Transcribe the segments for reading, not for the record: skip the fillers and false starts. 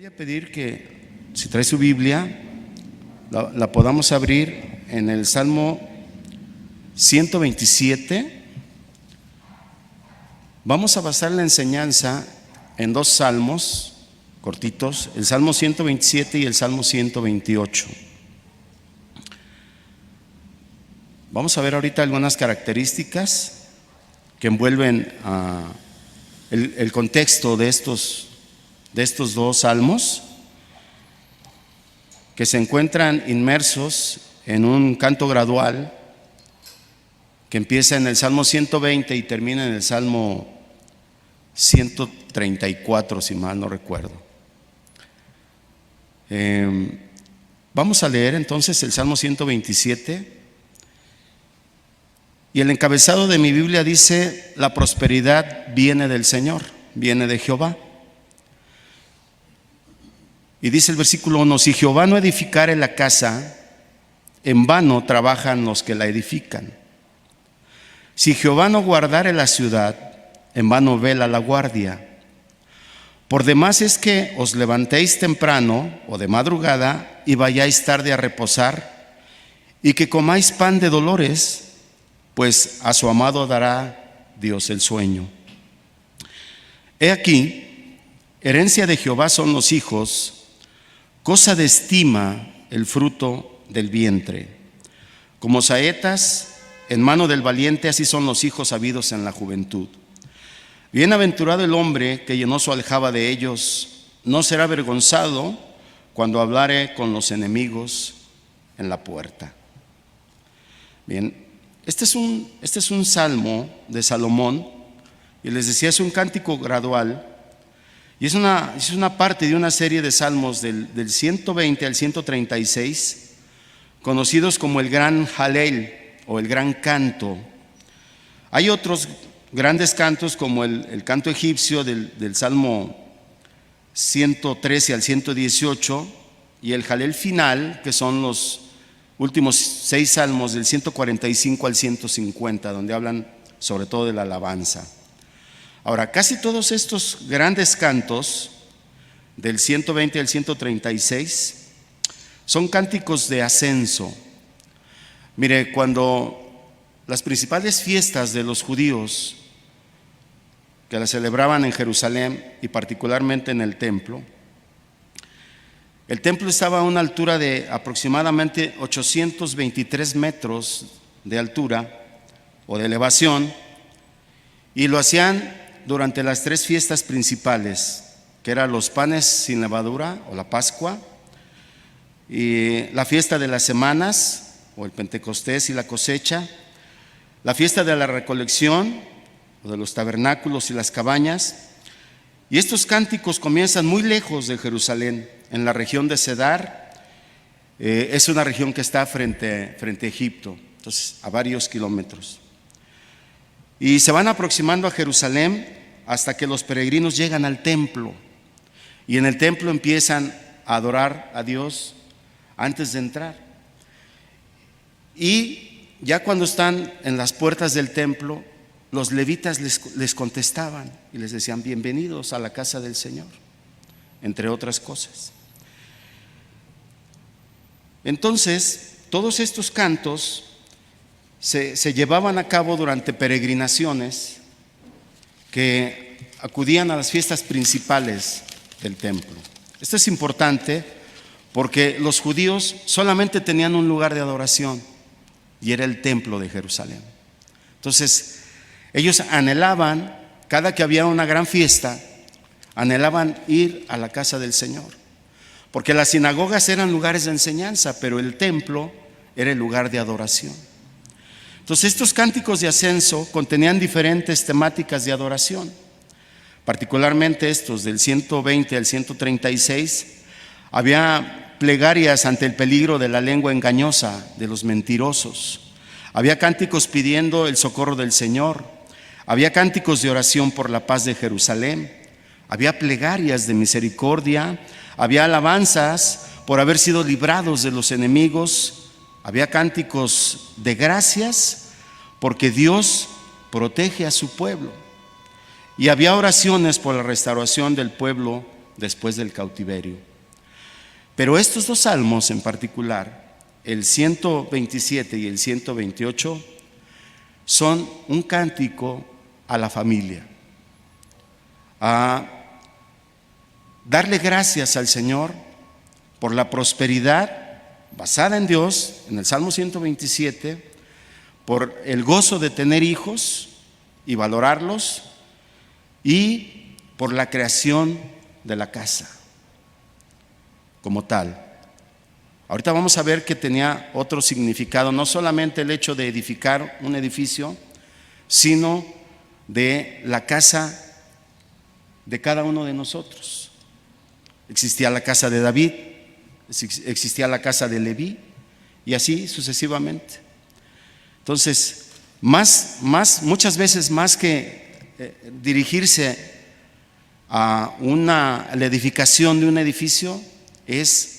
Voy a pedir que, si trae su Biblia, la podamos abrir en el Salmo 127. Vamos a basar la enseñanza en dos salmos cortitos, el Salmo 127 y el Salmo 128. Vamos a ver ahorita algunas características que envuelven el contexto de estos dos salmos, que se encuentran inmersos en un canto gradual que empieza en el Salmo 120 y termina en el Salmo 134, si mal no recuerdo. Vamos a leer entonces el Salmo 127, y el encabezado de mi Biblia dice: la prosperidad viene del Señor, viene de Jehová. Y dice el versículo 1: si Jehová no edificare la casa, en vano trabajan los que la edifican. Si Jehová no guardare la ciudad, en vano vela la guardia. Por demás es que os levantéis temprano o de madrugada y vayáis tarde a reposar, y que comáis pan de dolores, pues a su amado dará Dios el sueño. He aquí, herencia de Jehová son los hijos, cosa de estima el fruto del vientre. Como saetas en mano del valiente, así son los hijos habidos en la juventud. Bienaventurado el hombre que llenó su aljaba de ellos, no será avergonzado cuando hablare con los enemigos en la puerta. Bien, este es un salmo de Salomón, y les decía, es un cántico gradual. Y es una parte de una serie de salmos del 120 al 136, conocidos como el Gran Jalel o el Gran Canto. Hay otros grandes cantos como el canto egipcio del Salmo 113 al 118 y el Jalel final, que son los últimos 6 salmos del 145 al 150, donde hablan sobre todo de la alabanza. Ahora, casi todos estos grandes cantos, del 120 al 136, son cánticos de ascenso. Mire, cuando las principales fiestas de los judíos, que las celebraban en Jerusalén y particularmente en el templo estaba a una altura de aproximadamente 823 metros de altura o de elevación, y lo hacían durante las 3 fiestas principales, que eran los panes sin levadura o la Pascua, y la fiesta de las semanas o el Pentecostés y la cosecha, la fiesta de la recolección o de los tabernáculos y las cabañas. Y estos cánticos comienzan muy lejos de Jerusalén, en la región de Cedar. Es una región que está frente a Egipto, entonces a varios kilómetros. Y se van aproximando a Jerusalén hasta que los peregrinos llegan al templo. Y en el templo empiezan a adorar a Dios antes de entrar. Y ya cuando están en las puertas del templo, los levitas les contestaban y les decían: bienvenidos a la casa del Señor, entre otras cosas. Entonces, todos estos cantos se llevaban a cabo durante peregrinaciones que acudían a las fiestas principales del templo. Esto es importante porque los judíos solamente tenían un lugar de adoración, y era el templo de Jerusalén. Entonces, ellos anhelaban, cada que había una gran fiesta, anhelaban ir a la casa del Señor, porque las sinagogas eran lugares de enseñanza, pero el templo era el lugar de adoración. Entonces, estos cánticos de ascenso contenían diferentes temáticas de adoración, particularmente estos del 120 al 136. Había plegarias ante el peligro de la lengua engañosa de los mentirosos. Había cánticos pidiendo el socorro del Señor. Había cánticos de oración por la paz de Jerusalén. Había plegarias de misericordia. Había alabanzas por haber sido librados de los enemigos. Había cánticos de gracias porque Dios protege a su pueblo. Y había oraciones por la restauración del pueblo después del cautiverio. Pero estos dos salmos en particular, el 127 y el 128, son un cántico a la familia, a darle gracias al Señor por la prosperidad basada en Dios, en el Salmo 127, por el gozo de tener hijos y valorarlos, y por la creación de la casa como tal. Ahorita vamos a ver que tenía otro significado, no solamente el hecho de edificar un edificio, sino de la casa de cada uno de nosotros. Existía la casa de David, existía la casa de Leví, y así sucesivamente. Entonces, muchas veces más que dirigirse a la edificación de un edificio, es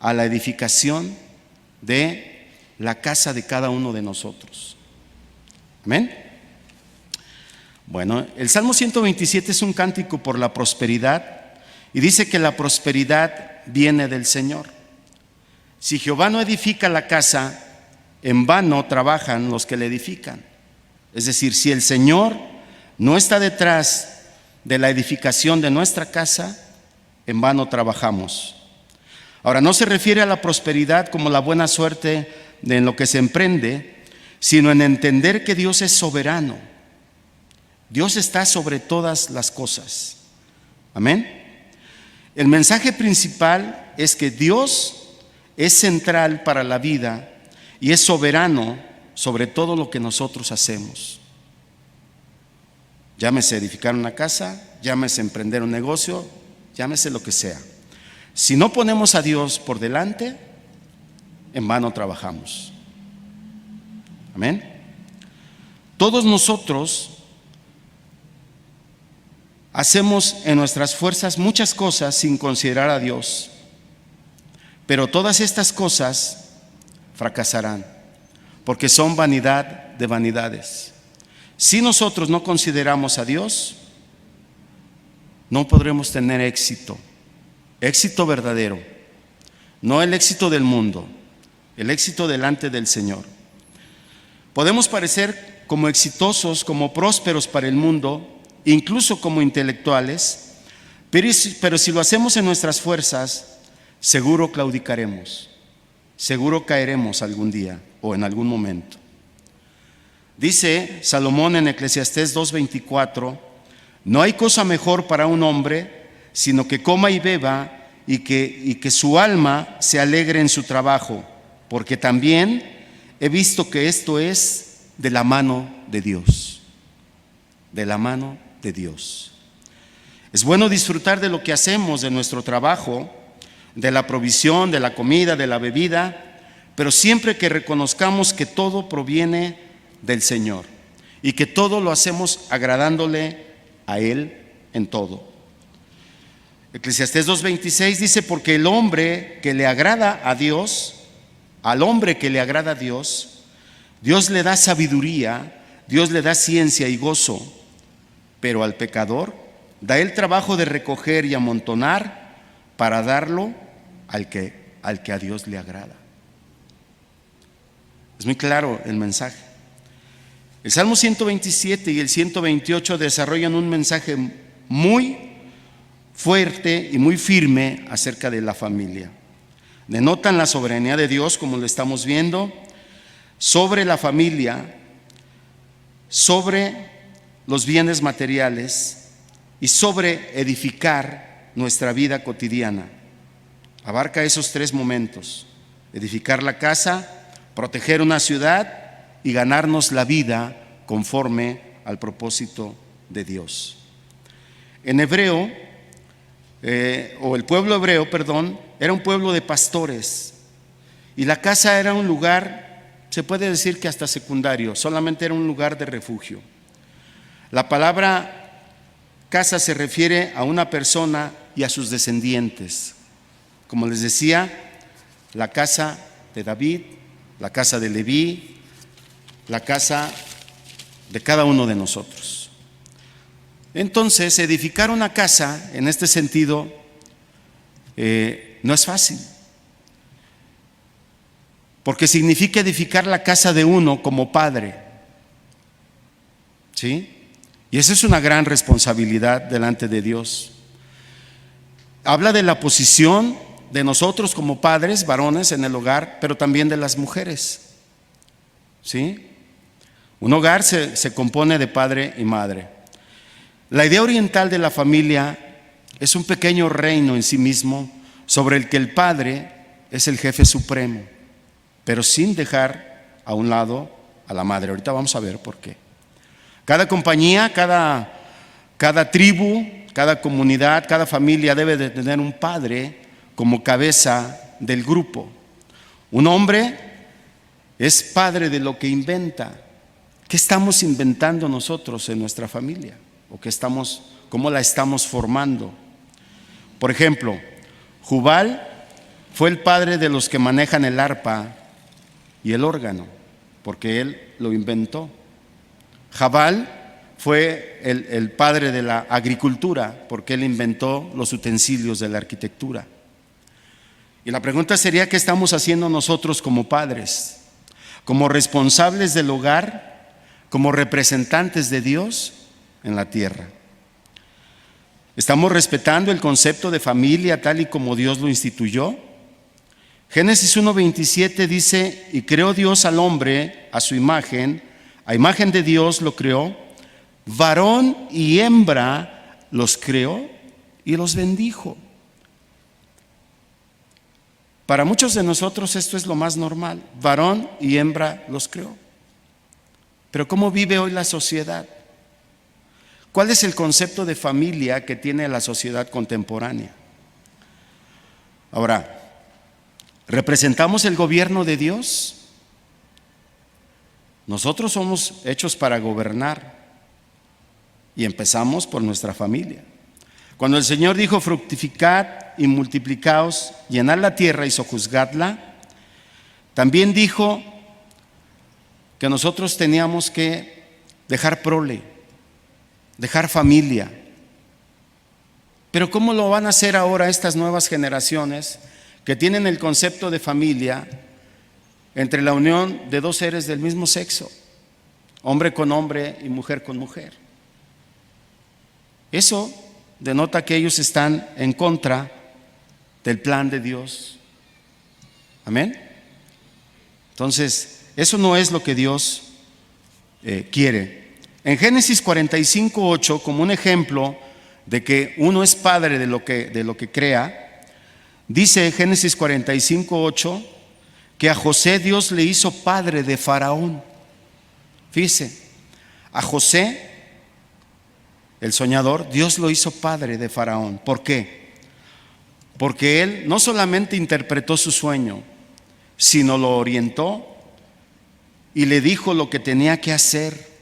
a la edificación de la casa de cada uno de nosotros. Amén. Bueno, el Salmo 127 es un cántico por la prosperidad, y dice que la prosperidad viene del Señor. Si Jehová no edifica la casa, en vano trabajan los que la edifican. Es decir, si el Señor no está detrás de la edificación de nuestra casa, en vano trabajamos. Ahora, no se refiere a la prosperidad como la buena suerte en lo que se emprende, sino en entender que Dios es soberano. Dios está sobre todas las cosas. Amén. El mensaje principal es que Dios es central para la vida y es soberano sobre todo lo que nosotros hacemos. Llámese edificar una casa, llámese emprender un negocio, llámese lo que sea. Si no ponemos a Dios por delante, en vano trabajamos. Amén. Todos nosotros hacemos en nuestras fuerzas muchas cosas sin considerar a Dios, pero todas estas cosas fracasarán, porque son vanidad de vanidades. Si nosotros no consideramos a Dios, no podremos tener éxito verdadero, no el éxito del mundo, el éxito delante del Señor. Podemos parecer como exitosos, como prósperos para el mundo, incluso como intelectuales, pero si lo hacemos en nuestras fuerzas, seguro claudicaremos, seguro caeremos algún día o en algún momento. Dice Salomón en Eclesiastés 2:24, no hay cosa mejor para un hombre, sino que coma y beba y que su alma se alegre en su trabajo, porque también he visto que esto es de la mano de Dios, de la mano de Dios. Es bueno disfrutar de lo que hacemos, de nuestro trabajo, de la provisión, de la comida, de la bebida, pero siempre que reconozcamos que todo proviene del Señor y que todo lo hacemos agradándole a Él en todo. Eclesiastés 2:26 dice, porque el hombre que le agrada a Dios, al hombre que le agrada a Dios, Dios le da sabiduría, Dios le da ciencia y gozo, pero al pecador da el trabajo de recoger y amontonar para darlo al que a Dios le agrada. Es muy claro el mensaje. El Salmo 127 y el 128 desarrollan un mensaje muy fuerte y muy firme acerca de la familia. Denotan la soberanía de Dios, como lo estamos viendo, sobre la familia, sobre los bienes materiales y sobre edificar nuestra vida cotidiana. Abarca esos tres momentos: edificar la casa, proteger una ciudad y ganarnos la vida conforme al propósito de Dios. En hebreo, el pueblo hebreo, era un pueblo de pastores, y la casa era un lugar, se puede decir que hasta secundario, solamente era un lugar de refugio. La palabra casa se refiere a una persona y a sus descendientes. Como les decía, la casa de David, la casa de Leví, la casa de cada uno de nosotros. Entonces, edificar una casa, en este sentido, no es fácil, porque significa edificar la casa de uno como padre, ¿sí? Y esa es una gran responsabilidad delante de Dios. Habla de la posición de nosotros como padres, varones en el hogar, pero también de las mujeres, ¿sí? Un hogar se compone de padre y madre. La idea oriental de la familia es un pequeño reino en sí mismo sobre el que el padre es el jefe supremo, pero sin dejar a un lado a la madre. Ahorita vamos a ver por qué. Cada compañía, cada tribu, cada comunidad, cada familia debe de tener un padre como cabeza del grupo. Un hombre es padre de lo que inventa. ¿Qué estamos inventando nosotros en nuestra familia? ¿O cómo la estamos formando? Por ejemplo, Jubal fue el padre de los que manejan el arpa y el órgano, porque él lo inventó. Jabal fue el padre de la agricultura, porque él inventó los utensilios de la arquitectura. Y la pregunta sería: ¿qué estamos haciendo nosotros como padres, como responsables del hogar, como representantes de Dios en la tierra? ¿Estamos respetando el concepto de familia tal y como Dios lo instituyó? Génesis 1:27 dice: y creó Dios al hombre a su imagen, a imagen de Dios lo creó, varón y hembra los creó y los bendijo. Para muchos de nosotros esto es lo más normal: varón y hembra los creó. Pero ¿cómo vive hoy la sociedad? ¿Cuál es el concepto de familia que tiene la sociedad contemporánea? Ahora, ¿representamos el gobierno de Dios? Nosotros somos hechos para gobernar y empezamos por nuestra familia. Cuando el Señor dijo: fructificad y multiplicaos, llenad la tierra y sojuzgadla, también dijo que nosotros teníamos que dejar prole, dejar familia. Pero ¿cómo lo van a hacer ahora estas nuevas generaciones que tienen el concepto de familia entre la unión de dos seres del mismo sexo, hombre con hombre y mujer con mujer? Eso denota que ellos están en contra del plan de Dios. Amén. Entonces, eso no es lo que Dios quiere. En Génesis 45:8, como un ejemplo de que uno es padre de lo que crea, dice Génesis 45:8 que a José Dios le hizo padre de Faraón. Fíjese, a José, el soñador, Dios lo hizo padre de Faraón. ¿Por qué? Porque él no solamente interpretó su sueño, sino lo orientó y le dijo lo que tenía que hacer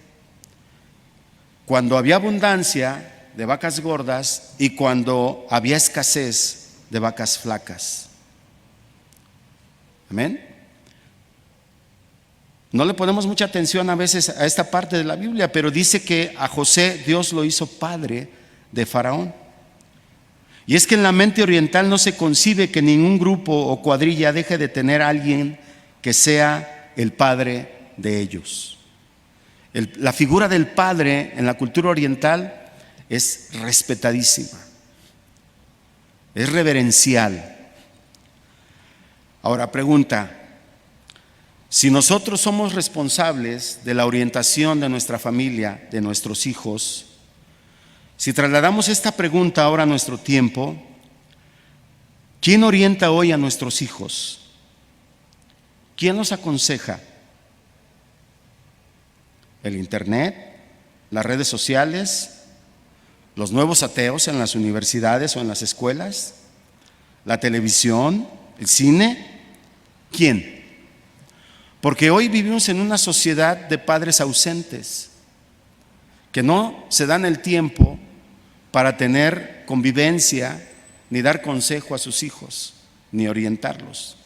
cuando había abundancia de vacas gordas y cuando había escasez de vacas flacas. Amén. No le ponemos mucha atención a veces a esta parte de la Biblia, pero dice que a José Dios lo hizo padre de Faraón. Y es que en la mente oriental no se concibe que ningún grupo o cuadrilla deje de tener a alguien que sea el padre de ellos. La figura del padre en la cultura oriental es respetadísima, es reverencial. Ahora pregunta: si nosotros somos responsables de la orientación de nuestra familia, de nuestros hijos, si trasladamos esta pregunta ahora a nuestro tiempo, ¿quién orienta hoy a nuestros hijos? ¿Quién los aconseja? ¿El internet? ¿Las redes sociales? ¿Los nuevos ateos en las universidades o en las escuelas? ¿La televisión? ¿El cine? ¿Quién? Porque hoy vivimos en una sociedad de padres ausentes que no se dan el tiempo para tener convivencia, ni dar consejo a sus hijos, ni orientarlos.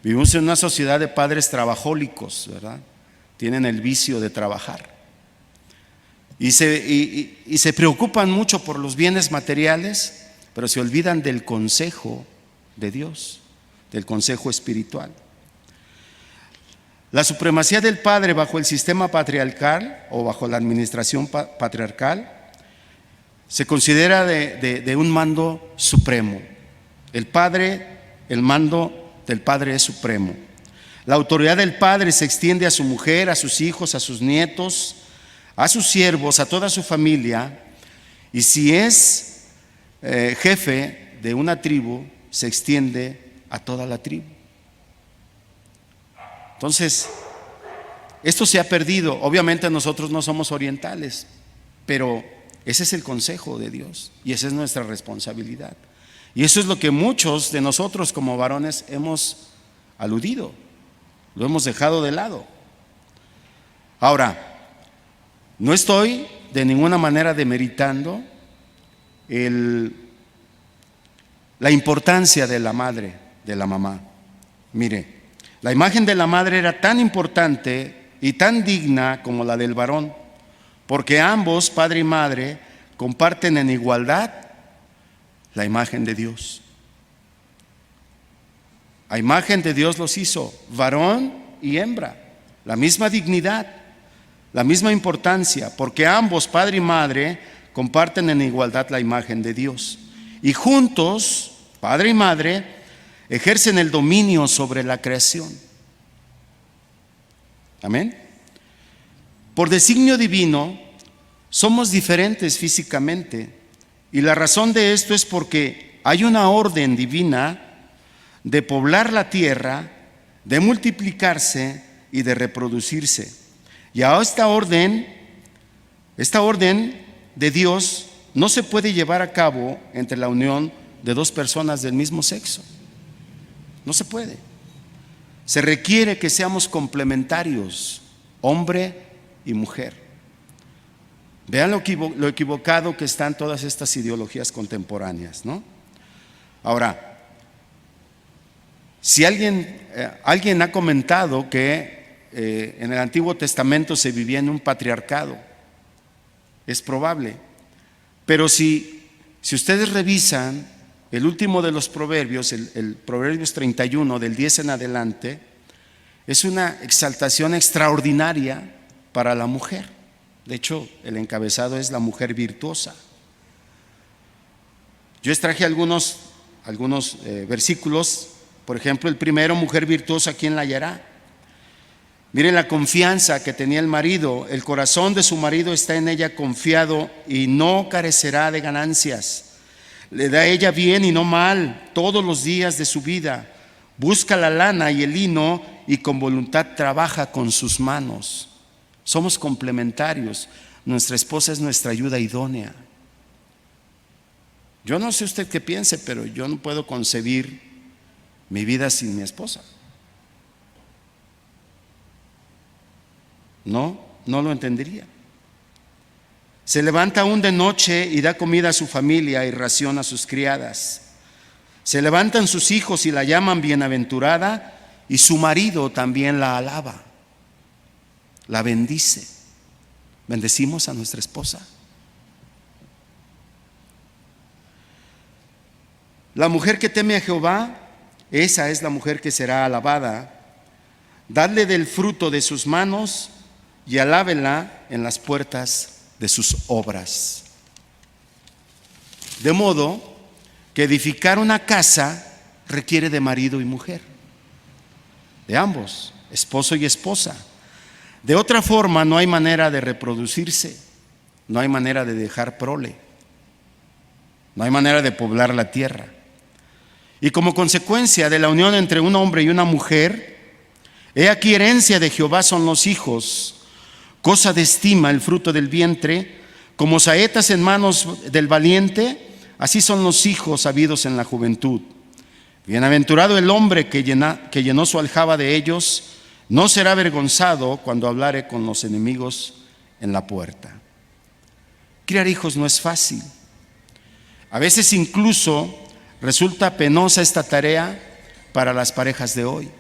Vivimos en una sociedad de padres trabajólicos, ¿verdad? Tienen el vicio de trabajar y se preocupan mucho por los bienes materiales, pero se olvidan del consejo de Dios, del consejo espiritual. La supremacía del padre bajo el sistema patriarcal o bajo la administración patriarcal se considera de un mando supremo. El mando del padre es supremo. La autoridad del padre se extiende a su mujer, a sus hijos, a sus nietos, a sus siervos, a toda su familia. Y si es jefe de una tribu, se extiende a toda la tribu. Entonces, esto se ha perdido. Obviamente nosotros no somos orientales, pero ese es el consejo de Dios y esa es nuestra responsabilidad. Y eso es lo que muchos de nosotros como varones hemos aludido, lo hemos dejado de lado. Ahora, no estoy de ninguna manera demeritando la importancia de la madre, de la mamá. Mire, la imagen de la madre era tan importante y tan digna como la del varón, porque ambos, padre y madre, comparten en igualdad la imagen de Dios. A imagen de Dios los hizo, varón y hembra, la misma dignidad, la misma importancia, porque ambos, padre y madre, comparten en igualdad la imagen de Dios. Y juntos, padre y madre, ejercen el dominio sobre la creación. Amén. Por designio divino, somos diferentes físicamente. Y la razón de esto es porque hay una orden divina de poblar la tierra, de multiplicarse y de reproducirse. Y a esta orden de Dios no se puede llevar a cabo entre la unión de dos personas del mismo sexo. No se puede. Se requiere que seamos complementarios, hombre y mujer. Vean lo equivocado que están todas estas ideologías contemporáneas, ¿no? Ahora, si alguien ha comentado que en el Antiguo Testamento se vivía en un patriarcado, es probable, pero si ustedes revisan el último de los proverbios, el Proverbios 31, del 10 en adelante, es una exaltación extraordinaria para la mujer. De hecho, el encabezado es la mujer virtuosa. Yo extraje algunos versículos. Por ejemplo, el primero, mujer virtuosa, ¿quién la hallará? Miren la confianza que tenía el marido. El corazón de su marido está en ella confiado y no carecerá de ganancias. Le da a ella bien y no mal todos los días de su vida. Busca la lana y el lino y con voluntad trabaja con sus manos. Somos complementarios. Nuestra esposa es nuestra ayuda idónea. Yo no sé usted qué piense, pero yo no puedo concebir mi vida sin mi esposa. No lo entendería. Se levanta aún de noche y da comida a su familia y ración a sus criadas. Se levantan sus hijos y la llaman bienaventurada y su marido también la alaba, la bendice. Bendecimos a nuestra esposa. La mujer que teme a Jehová, esa es la mujer que será alabada. Dadle del fruto de sus manos y alábela en las puertas de sus obras. De modo que edificar una casa requiere de marido y mujer, de ambos, esposo y esposa. De otra forma no hay manera de reproducirse, no hay manera de dejar prole, no hay manera de poblar la tierra. Y como consecuencia de la unión entre un hombre y una mujer, he aquí herencia de Jehová son los hijos, cosa de estima el fruto del vientre, como saetas en manos del valiente, así son los hijos habidos en la juventud. Bienaventurado el hombre que llenó su aljaba de ellos, no será avergonzado cuando hablare con los enemigos en la puerta. Criar hijos no es fácil. A veces incluso resulta penosa esta tarea para las parejas de hoy.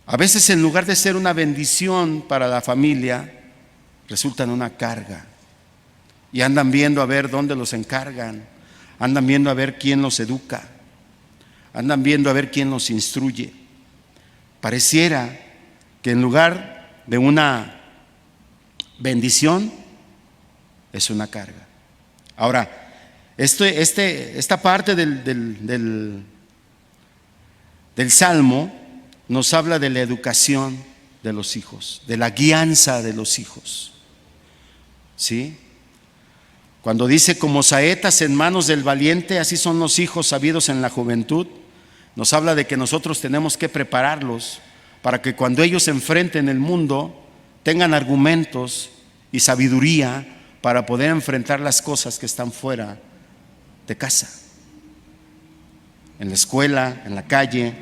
A veces, en lugar de ser una bendición para la familia, resultan una carga. Y andan viendo a ver dónde los encargan, andan viendo a ver quién los educa. andan viendo a ver quién los instruye. Pareciera que en lugar de una bendición, es una carga. Ahora, esta parte del Salmo nos habla de la educación de los hijos, de la guianza de los hijos. ¿Sí? Cuando dice, como saetas en manos del valiente, así son los hijos sabidos en la juventud, nos habla de que nosotros tenemos que prepararlos para que cuando ellos enfrenten el mundo tengan argumentos y sabiduría para poder enfrentar las cosas que están fuera de casa, en la escuela, en la calle,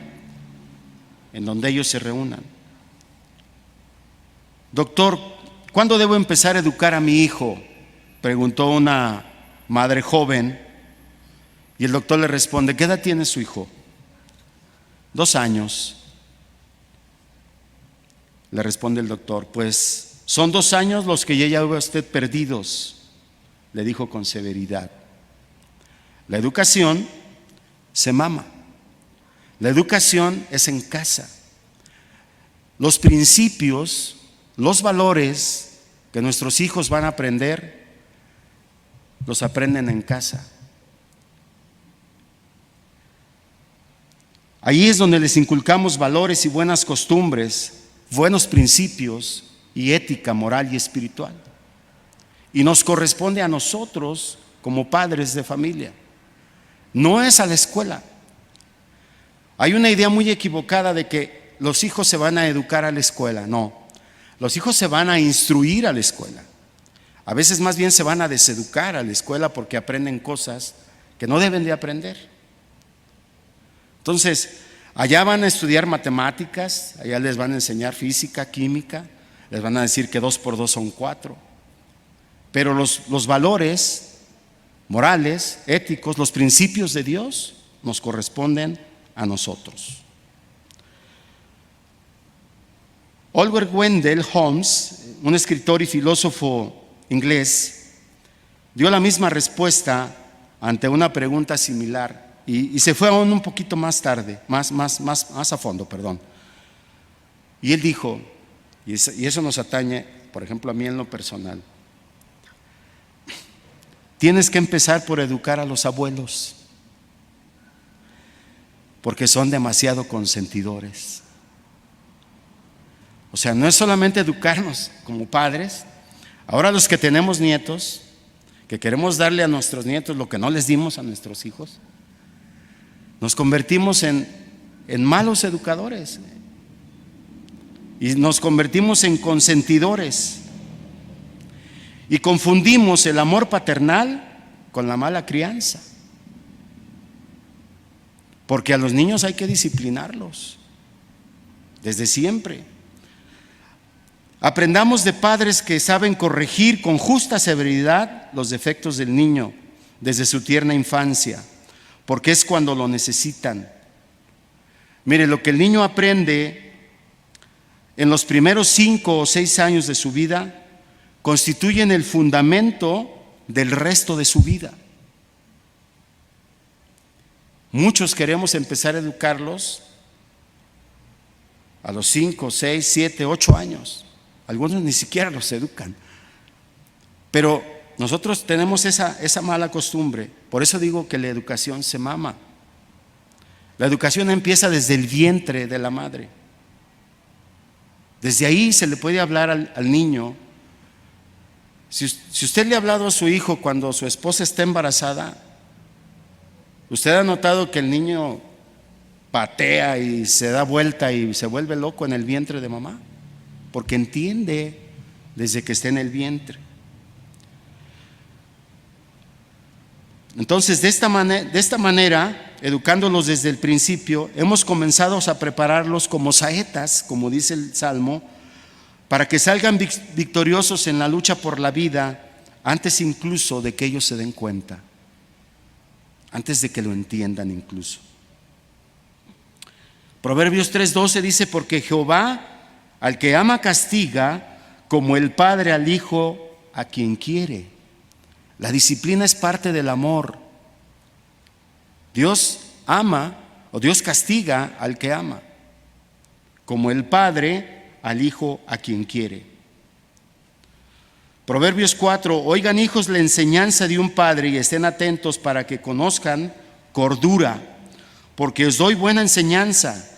en donde ellos se reúnan. Doctor, ¿cuándo debo empezar a educar a mi hijo?, preguntó una madre joven, y el doctor le responde, ¿qué edad tiene su hijo? 2 años. Le responde el doctor, pues son 2 años los que ya lleva usted perdidos, le dijo con severidad. La educación se mama. La educación es en casa. Los principios, los valores que nuestros hijos van a aprender, los aprenden en casa. Ahí es donde les inculcamos valores y buenas costumbres, buenos principios y ética moral y espiritual. Y nos corresponde a nosotros como padres de familia. No es a la escuela. Hay una idea muy equivocada de que los hijos se van a educar a la escuela. No, los hijos se van a instruir a la escuela. A veces más bien se van a deseducar a la escuela porque aprenden cosas que no deben de aprender. Entonces, allá van a estudiar matemáticas, allá les van a enseñar física, química, les van a decir que 2 por 2 son 4. Pero los valores morales, éticos, los principios de Dios nos corresponden a nosotros. Oliver Wendell Holmes, un escritor y filósofo inglés, dio la misma respuesta ante una pregunta similar y se fue aún un poquito más tarde, más a fondo, perdón. Y él dijo, y eso nos atañe, por ejemplo, a mí en lo personal, tienes que empezar por educar a los abuelos, porque son demasiado consentidores. O sea, no es solamente educarnos como padres. Ahora los que tenemos nietos, que queremos darle a nuestros nietos lo que no les dimos a nuestros hijos, nos convertimos en malos educadores y nos convertimos en consentidores y confundimos el amor paternal con la mala crianza, porque a los niños hay que disciplinarlos desde siempre. Aprendamos de padres que saben corregir con justa severidad los defectos del niño desde su tierna infancia, porque es cuando lo necesitan. Mire, lo que el niño aprende en los primeros 5 o 6 años de su vida constituyen el fundamento del resto de su vida. Muchos queremos empezar a educarlos a los 5, 6, 7, 8 años. Algunos ni siquiera los educan. Pero nosotros tenemos esa mala costumbre. Por eso digo que la educación se mama. La educación empieza desde el vientre de la madre. Desde ahí se le puede hablar al niño. Si usted le ha hablado a su hijo cuando su esposa está embarazada, usted ha notado que el niño patea y se da vuelta y se vuelve loco en el vientre de mamá, porque entiende desde que está en el vientre. Entonces, de esta manera, educándolos desde el principio, hemos comenzado a prepararlos como saetas, como dice el Salmo, para que salgan victoriosos en la lucha por la vida, antes incluso de que ellos se den cuenta, antes de que lo entiendan incluso. Proverbios 3:12 dice, porque Jehová al que ama castiga, como el padre al hijo a quien quiere. La disciplina es parte del amor. Dios ama o Dios castiga al que ama, como el Padre al Hijo a quien quiere. Proverbios 4, oigan hijos la enseñanza de un padre y estén atentos para que conozcan cordura, porque os doy buena enseñanza.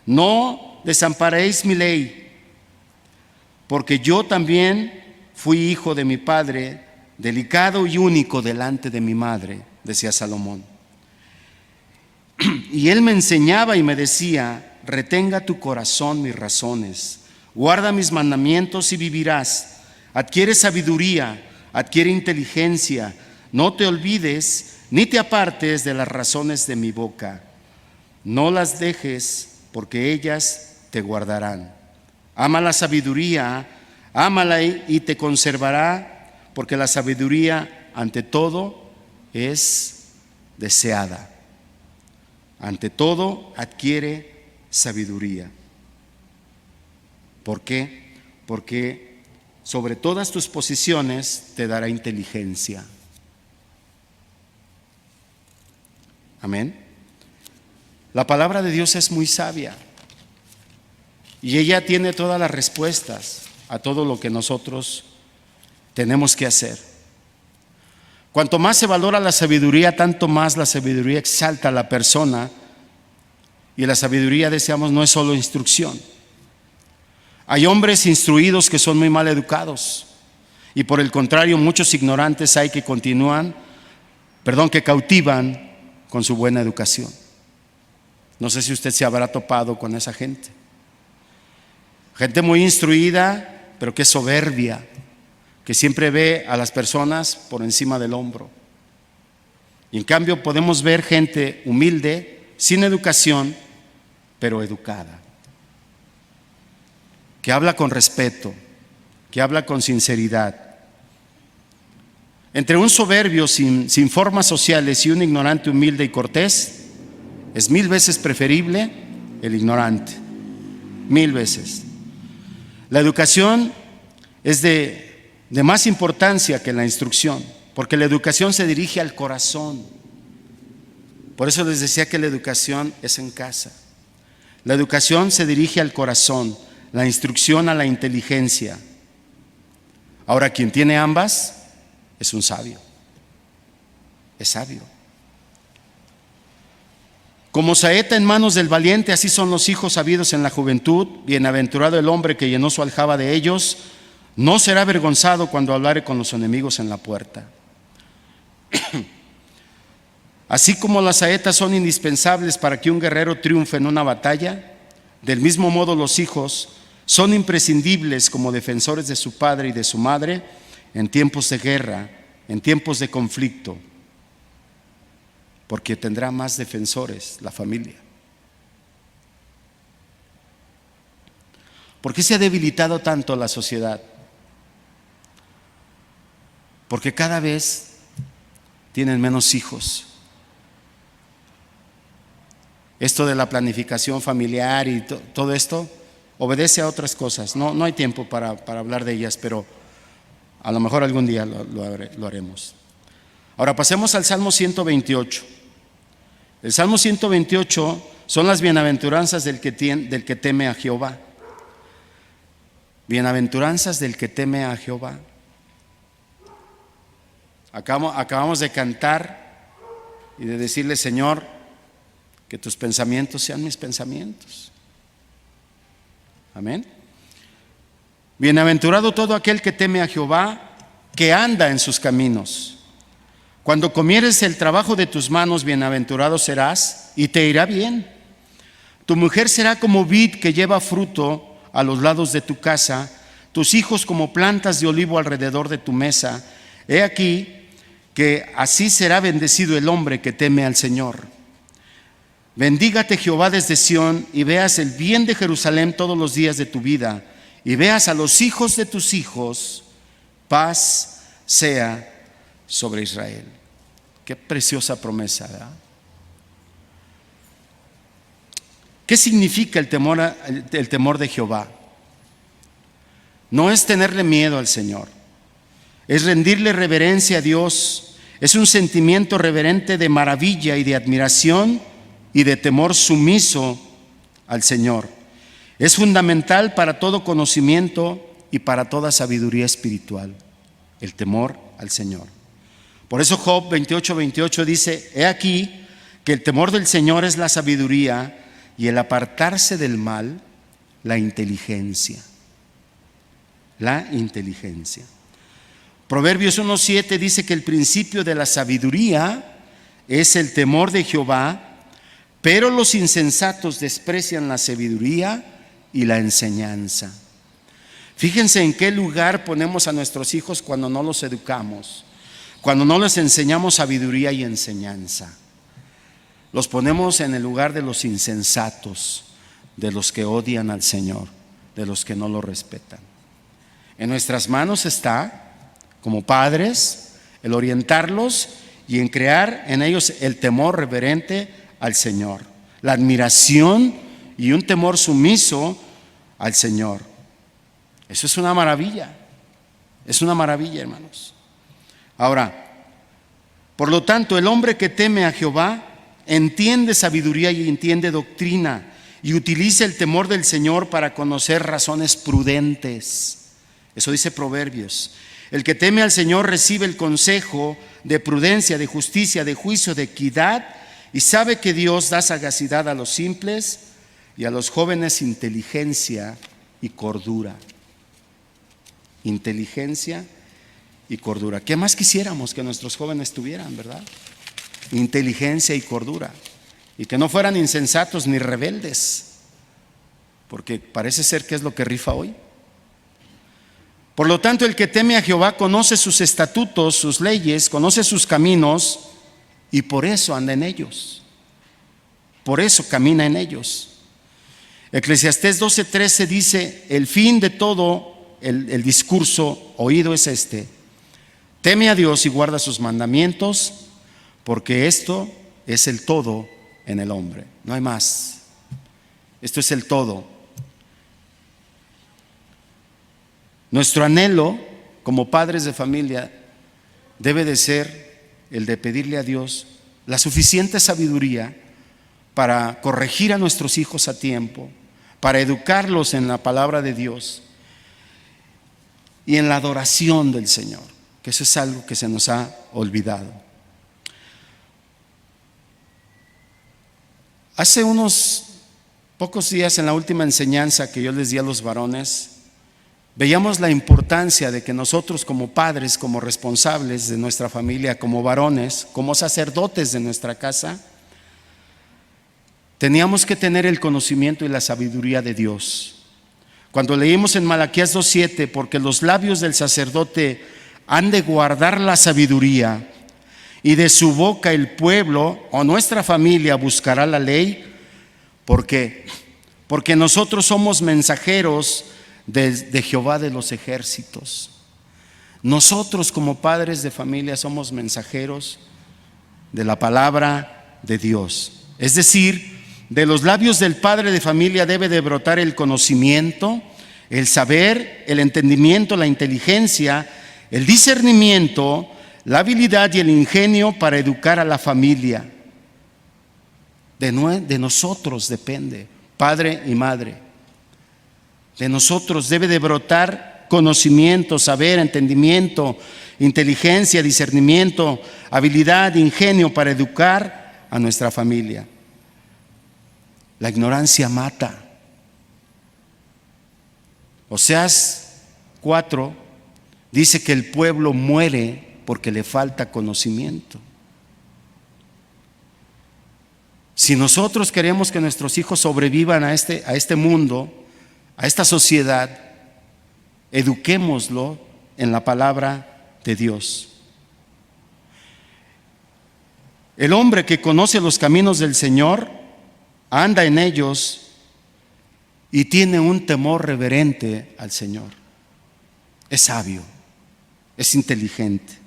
No desamparéis mi ley, porque yo también fui hijo de mi padre, delicado y único delante de mi madre, decía Salomón. Y él me enseñaba y me decía, retenga tu corazón mis razones, guarda mis mandamientos y vivirás. Adquiere sabiduría, adquiere inteligencia, no te olvides ni te apartes de las razones de mi boca. No las dejes, porque ellas te guardarán. Ama la sabiduría, ámala y te conservará, porque la sabiduría ante todo es deseada. Ante todo adquiere sabiduría. ¿Por qué? Porque sobre todas tus posiciones te dará inteligencia. Amén. La palabra de Dios es muy sabia y ella tiene todas las respuestas a todo lo que nosotros tenemos que hacer. Cuanto más se valora la sabiduría, tanto más la sabiduría exalta a la persona, y la sabiduría, decíamos, no es solo instrucción. Hay hombres instruidos que son muy mal educados, y por el contrario muchos ignorantes hay que que cautivan con su buena educación. No sé si usted se habrá topado con esa gente. Gente muy instruida, pero que es soberbia, que siempre ve a las personas por encima del hombro. Y en cambio podemos ver gente humilde, sin educación, pero educada, que habla con respeto, que habla con sinceridad. Entre un soberbio sin formas sociales y un ignorante humilde y cortés, es 1000 veces preferible el ignorante, 1000 veces. La educación es de más importancia que la instrucción, porque la educación se dirige al corazón. Por eso les decía que la educación es en casa. La educación se dirige al corazón, la instrucción a la inteligencia. Ahora, quien tiene ambas es un sabio, es sabio. Como saeta en manos del valiente, así son los hijos sabidos en la juventud. Bienaventurado el hombre que llenó su aljaba de ellos, no será avergonzado cuando hablare con los enemigos en la puerta. Así como las saetas son indispensables para que un guerrero triunfe en una batalla, del mismo modo los hijos son imprescindibles como defensores de su padre y de su madre en tiempos de guerra, en tiempos de conflicto, porque tendrá más defensores la familia. ¿Por qué se ha debilitado tanto la sociedad? Porque cada vez tienen menos hijos. Esto de la planificación familiar y todo esto obedece a otras cosas. No hay tiempo para hablar de ellas, pero a lo mejor algún día lo haremos. Ahora pasemos al Salmo 128. El Salmo 128 son las bienaventuranzas del que teme a Jehová. Bienaventuranzas del que teme a Jehová. Acabamos de cantar y de decirle, Señor, que tus pensamientos sean mis pensamientos. Amén. Bienaventurado todo aquel que teme a Jehová, que anda en sus caminos. Cuando comieres el trabajo de tus manos, bienaventurado serás y te irá bien. Tu mujer será como vid que lleva fruto a los lados de tu casa, tus hijos como plantas de olivo alrededor de tu mesa. He aquí que así será bendecido el hombre que teme al Señor. Bendígate Jehová desde Sión y veas el bien de Jerusalén todos los días de tu vida, y veas a los hijos de tus hijos. Paz sea sobre Israel. Qué preciosa promesa, ¿verdad? ¿Qué significa el temor de Jehová? No es tenerle miedo al Señor, es rendirle reverencia a Dios. Es un sentimiento reverente de maravilla y de admiración y de temor sumiso al Señor. Es fundamental para todo conocimiento y para toda sabiduría espiritual, el temor al Señor. Por eso Job 28:28 dice: he aquí que el temor del Señor es la sabiduría, y el apartarse del mal, la inteligencia. La inteligencia. Proverbios 1:7 dice que el principio de la sabiduría es el temor de Jehová, pero los insensatos desprecian la sabiduría y la enseñanza. Fíjense en qué lugar ponemos a nuestros hijos cuando no los educamos, cuando no les enseñamos sabiduría y enseñanza. Los ponemos en el lugar de los insensatos, de los que odian al Señor, de los que no lo respetan. En nuestras manos está, como padres, el orientarlos y en crear en ellos el temor reverente al Señor, la admiración y un temor sumiso al Señor. Eso es una maravilla, hermanos. Ahora, por lo tanto, el hombre que teme a Jehová entiende sabiduría y entiende doctrina, y utiliza el temor del Señor para conocer razones prudentes. Eso dice Proverbios. El que teme al Señor recibe el consejo de prudencia, de justicia, de juicio, de equidad, y sabe que Dios da sagacidad a los simples y a los jóvenes inteligencia y cordura. Inteligencia y cordura. ¿Qué más quisiéramos que nuestros jóvenes tuvieran, verdad? Inteligencia y cordura, y que no fueran insensatos ni rebeldes, porque parece ser que es lo que rifa hoy. Por lo tanto, el que teme a Jehová conoce sus estatutos, sus leyes, conoce sus caminos, y por eso anda en ellos, por eso camina en ellos. Eclesiastés 12:13 dice: el fin de todo el discurso oído es este: teme a Dios y guarda sus mandamientos, porque esto es el todo en el hombre. No hay más. Esto es el todo. Nuestro anhelo como padres de familia debe de ser el de pedirle a Dios la suficiente sabiduría para corregir a nuestros hijos a tiempo, para educarlos en la palabra de Dios y en la adoración del Señor, que eso es algo que se nos ha olvidado. Hace unos pocos días, en la última enseñanza que yo les di a los varones, veíamos la importancia de que nosotros como padres, como responsables de nuestra familia, como varones, como sacerdotes de nuestra casa, teníamos que tener el conocimiento y la sabiduría de Dios. Cuando leímos en Malaquías 2:7, porque los labios del sacerdote han de guardar la sabiduría, y de su boca el pueblo o nuestra familia buscará la ley. ¿Por qué? Porque nosotros somos mensajeros de Jehová de los ejércitos. Nosotros como padres de familia somos mensajeros de la palabra de Dios. Es decir, de los labios del padre de familia debe de brotar el conocimiento, el saber, el entendimiento, la inteligencia, el discernimiento, la habilidad y el ingenio para educar a la familia. De nosotros depende, padre y madre. De nosotros debe de brotar conocimiento, saber, entendimiento, inteligencia, discernimiento, habilidad, ingenio para educar a nuestra familia. La ignorancia mata. Oseas 4 dice que el pueblo muere porque le falta conocimiento. Si nosotros queremos que nuestros hijos sobrevivan a este mundo, a esta sociedad, eduquémoslo en la palabra de Dios. El hombre que conoce los caminos del Señor anda en ellos y tiene un temor reverente al Señor. Es sabio, es inteligente.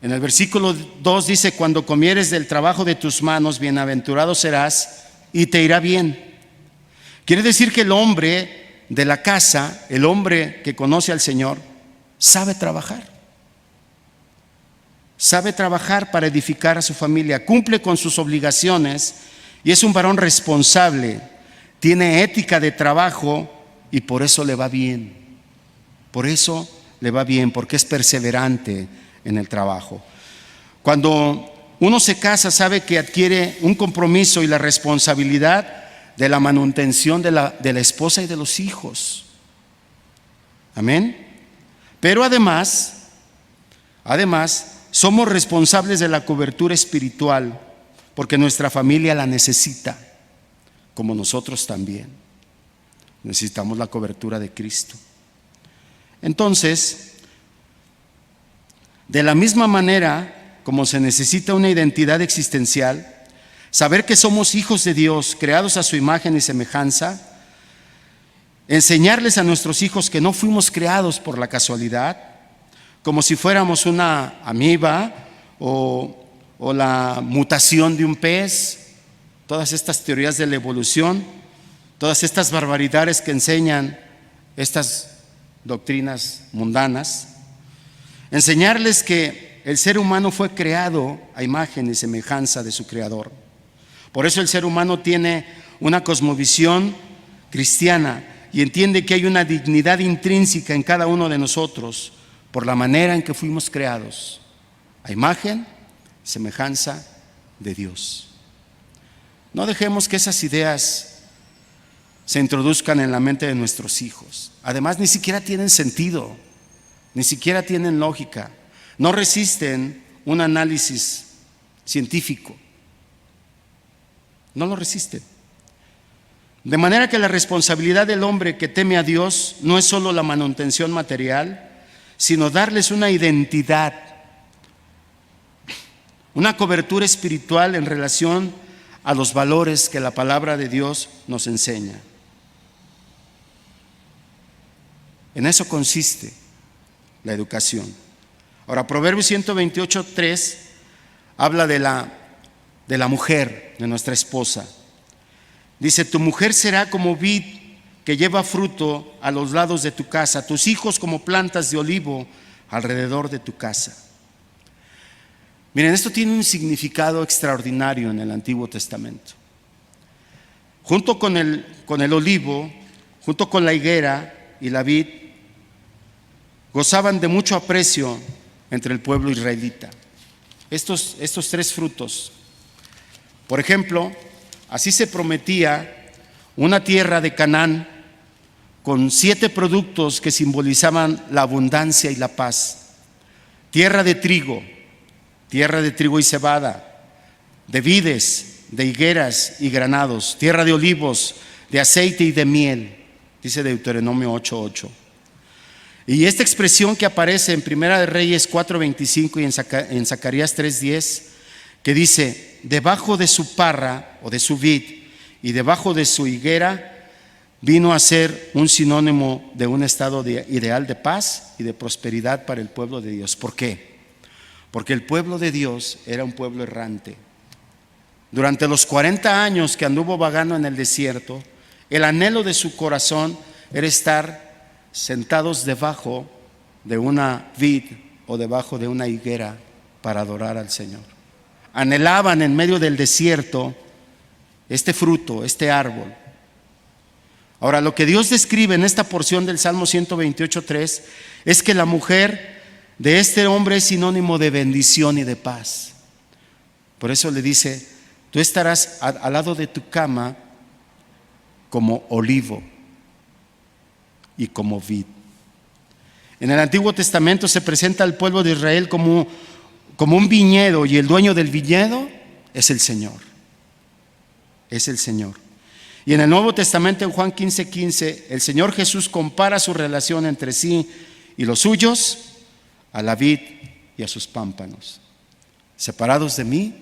En el versículo 2 dice: cuando comieres del trabajo de tus manos, bienaventurado serás y te irá bien. Quiere decir que el hombre de la casa, el hombre que conoce al Señor, sabe trabajar. sabe trabajar para edificar a su familia, cumple con sus obligaciones y es un varón responsable, tiene ética de trabajo y por eso le va bien. Por eso le va bien, porque es perseverante en el trabajo. Cuando uno se casa, sabe que adquiere un compromiso y la responsabilidad de la manutención de la esposa y de los hijos. Amén. Pero además, somos responsables de la cobertura espiritual, porque nuestra familia la necesita, como nosotros también. Necesitamos la cobertura de Cristo. Entonces, de la misma manera como se necesita una identidad existencial, saber que somos hijos de Dios, creados a su imagen y semejanza, enseñarles a nuestros hijos que no fuimos creados por la casualidad, como si fuéramos una amiba o la mutación de un pez, todas estas teorías de la evolución, todas estas barbaridades que enseñan estas doctrinas mundanas, enseñarles que el ser humano fue creado a imagen y semejanza de su Creador. Por eso el ser humano tiene una cosmovisión cristiana y entiende que hay una dignidad intrínseca en cada uno de nosotros por la manera en que fuimos creados, a imagen y semejanza de Dios. No dejemos que esas ideas se introduzcan en la mente de nuestros hijos. Además, ni siquiera tienen sentido, ni siquiera tienen lógica, no resisten un análisis científico, no lo resisten. De manera que la responsabilidad del hombre que teme a Dios no es solo la manutención material, sino darles una identidad, una cobertura espiritual en relación a los valores que la palabra de Dios nos enseña. En eso consiste la educación. Ahora, Proverbios 128:3 habla de la mujer, de nuestra esposa. Dice: tu mujer será como vid que lleva fruto a los lados de tu casa, tus hijos como plantas de olivo alrededor de tu casa. Miren, esto tiene un significado extraordinario en el Antiguo Testamento. Junto con el olivo, junto con la higuera y la vid, gozaban de mucho aprecio entre el pueblo israelita. Estos tres frutos. Por ejemplo, así se prometía una tierra de Canaán con 7 productos que simbolizaban la abundancia y la paz. Tierra de trigo y cebada, de vides, de higueras y granados, tierra de olivos, de aceite y de miel, dice Deuteronomio 8:8. Y esta expresión que aparece en Primera de Reyes 4:25 y en Zacarías 3:10, que dice: debajo de su parra o de su vid y debajo de su higuera, vino a ser un sinónimo de un estado ideal de paz y de prosperidad para el pueblo de Dios. ¿Por qué? Porque el pueblo de Dios era un pueblo errante. Durante los 40 años que anduvo vagando en el desierto, el anhelo de su corazón era estar sentados debajo de una vid o debajo de una higuera para adorar al Señor. Anhelaban en medio del desierto este fruto, este árbol. Ahora, lo que Dios describe en esta porción del Salmo 128:3 es que la mujer de este hombre es sinónimo de bendición y de paz. Por eso le dice: tú estarás al lado de tu cama como olivo y como vid. En el Antiguo Testamento se presenta al pueblo de Israel como un viñedo, y el dueño del viñedo es el Señor. Es el Señor. Y en el Nuevo Testamento, en Juan 15:15, el Señor Jesús compara su relación entre sí y los suyos a la vid y a sus pámpanos. Separados de mí,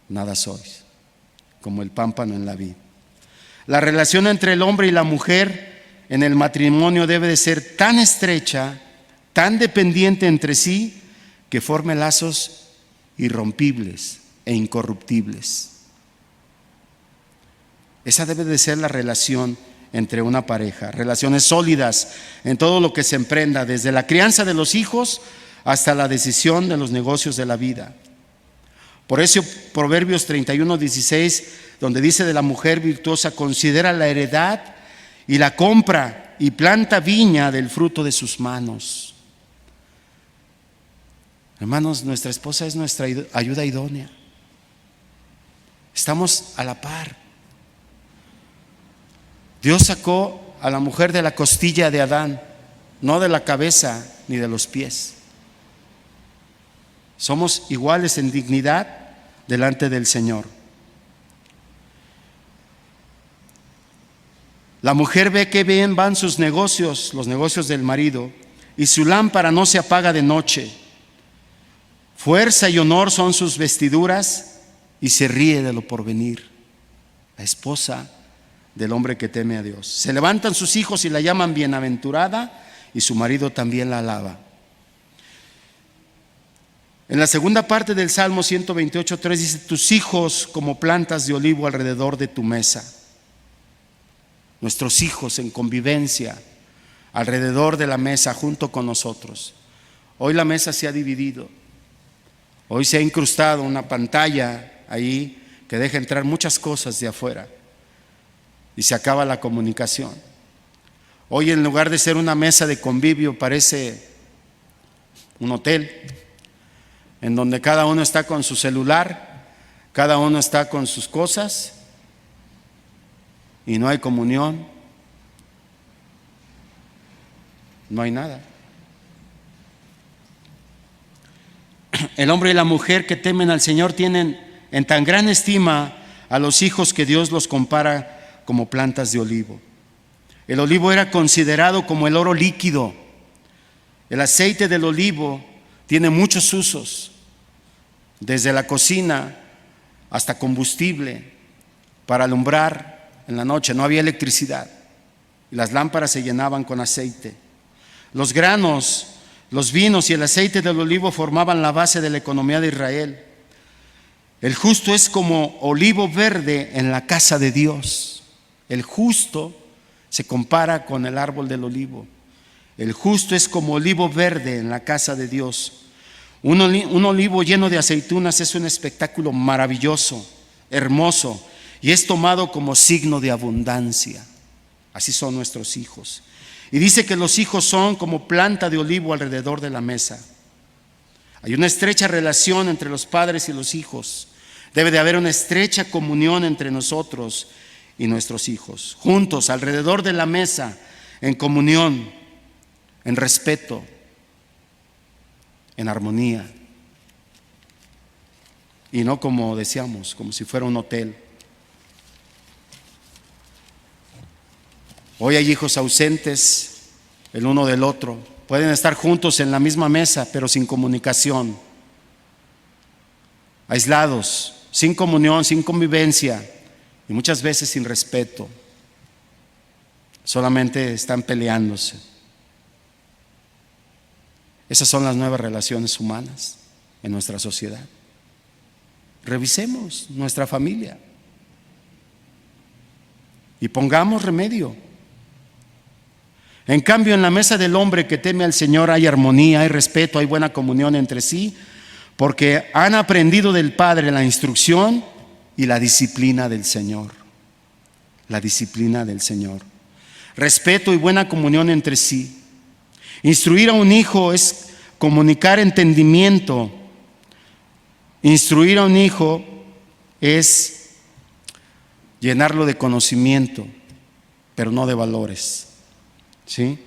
nada sois, como el pámpano en la vid. La relación entre el hombre y la mujer en el matrimonio debe de ser tan estrecha, tan dependiente entre sí, que forme lazos irrompibles e incorruptibles. Esa debe de ser la relación entre una pareja, relaciones sólidas en todo lo que se emprenda, desde la crianza de los hijos hasta la decisión de los negocios de la vida. Por eso Proverbios 31:16, donde dice de la mujer virtuosa: considera la heredad y la compra, y planta viña del fruto de sus manos. Hermanos, nuestra esposa es nuestra ayuda idónea. Estamos a la par. Dios sacó a la mujer de la costilla de Adán, no de la cabeza ni de los pies. Somos iguales en dignidad delante del Señor. La mujer ve que bien van sus negocios, los negocios del marido, y su lámpara no se apaga de noche. Fuerza y honor son sus vestiduras, y se ríe de lo porvenir. La esposa del hombre que teme a Dios. Se levantan sus hijos y la llaman bienaventurada, y su marido también la alaba. En la segunda parte del Salmo 128:3 dice: tus hijos como plantas de olivo alrededor de tu mesa. Nuestros hijos en convivencia alrededor de la mesa junto con nosotros. Hoy la mesa se ha dividido. Hoy se ha incrustado una pantalla ahí que deja entrar muchas cosas de afuera y se acaba la comunicación. Hoy, en lugar de ser una mesa de convivio, parece un hotel en donde cada uno está con su celular, cada uno está con sus cosas y no hay comunión, no hay nada. El hombre y la mujer que temen al Señor tienen en tan gran estima a los hijos que Dios los compara como plantas de olivo. El olivo era considerado como el oro líquido. El aceite del olivo tiene muchos usos, desde la cocina hasta combustible para alumbrar en la noche. No había electricidad y las lámparas se llenaban con aceite. Los granos, los vinos y el aceite del olivo formaban la base de la economía de Israel. El justo es como olivo verde en la casa de Dios. El justo se compara con el árbol del olivo. El justo es como olivo verde en la casa de Dios. Un olivo lleno de aceitunas es un espectáculo maravilloso, hermoso, y es tomado como signo de abundancia. Así son nuestros hijos. Y dice que los hijos son como planta de olivo alrededor de la mesa. Hay una estrecha relación entre los padres y los hijos. Debe de haber una estrecha comunión entre nosotros y nuestros hijos, juntos alrededor de la mesa, en comunión, en respeto, en armonía. Y no como decíamos, como si fuera un hotel. Hoy hay hijos ausentes el uno del otro. Pueden estar juntos en la misma mesa, pero sin comunicación, aislados, sin comunión, sin convivencia y muchas veces sin respeto. Solamente están peleándose. Esas son las nuevas relaciones humanas en nuestra sociedad. Revisemos nuestra familia y pongamos remedio. En cambio, en la mesa del hombre que teme al Señor hay armonía, hay respeto, hay buena comunión entre sí, porque han aprendido del Padre la instrucción y la disciplina del Señor. La disciplina del Señor. Respeto y buena comunión entre sí. Instruir a un hijo es comunicar entendimiento. Instruir a un hijo es llenarlo de conocimiento, pero no de valores. ¿Sí?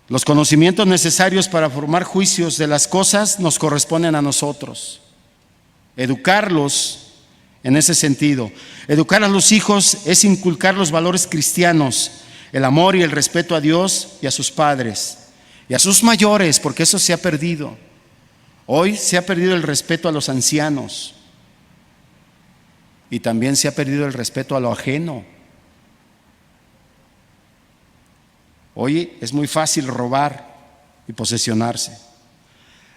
Los conocimientos necesarios para formar juicios de las cosas nos corresponden a nosotros. Educarlos en ese sentido. Educar a los hijos es inculcar los valores cristianos, el amor y el respeto a Dios y a sus padres y a sus mayores, porque eso se ha perdido. Hoy se ha perdido el respeto a los ancianos y también se ha perdido el respeto a lo ajeno. Hoy es muy fácil robar y posesionarse.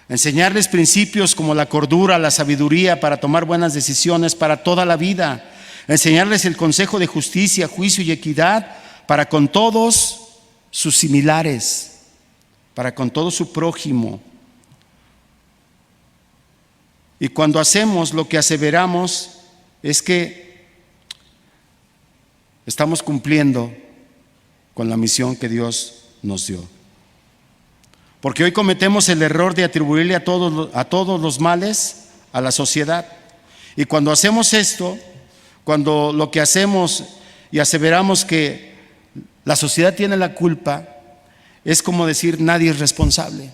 Enseñarles principios como la cordura, la sabiduría para tomar buenas decisiones para toda la vida. Enseñarles el consejo de justicia, juicio y equidad para con todos sus similares, para con todo su prójimo. Y cuando hacemos lo que aseveramos, es que estamos cumpliendo con la misión que Dios nos dio. Porque hoy cometemos el error de atribuirle a todos los males a la sociedad. Y cuando hacemos esto, cuando lo que hacemos y aseveramos que la sociedad tiene la culpa, es como decir nadie es responsable.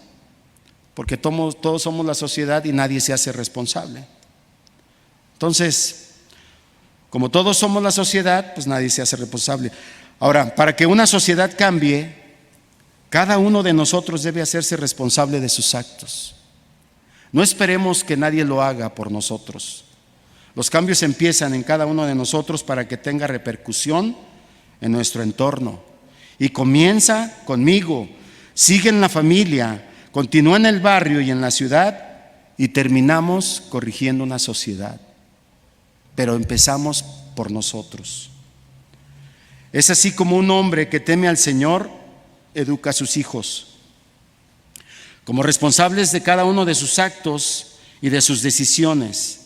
Porque todos somos la sociedad y nadie se hace responsable. Entonces, como todos somos la sociedad, pues nadie se hace responsable. Ahora, para que una sociedad cambie, cada uno de nosotros debe hacerse responsable de sus actos. No esperemos que nadie lo haga por nosotros. Los cambios empiezan en cada uno de nosotros para que tenga repercusión en nuestro entorno. Y comienza conmigo, sigue en la familia, continúa en el barrio y en la ciudad y terminamos corrigiendo una sociedad. Pero empezamos por nosotros. Es así como un hombre que teme al Señor educa a sus hijos. Como responsables de cada uno de sus actos y de sus decisiones,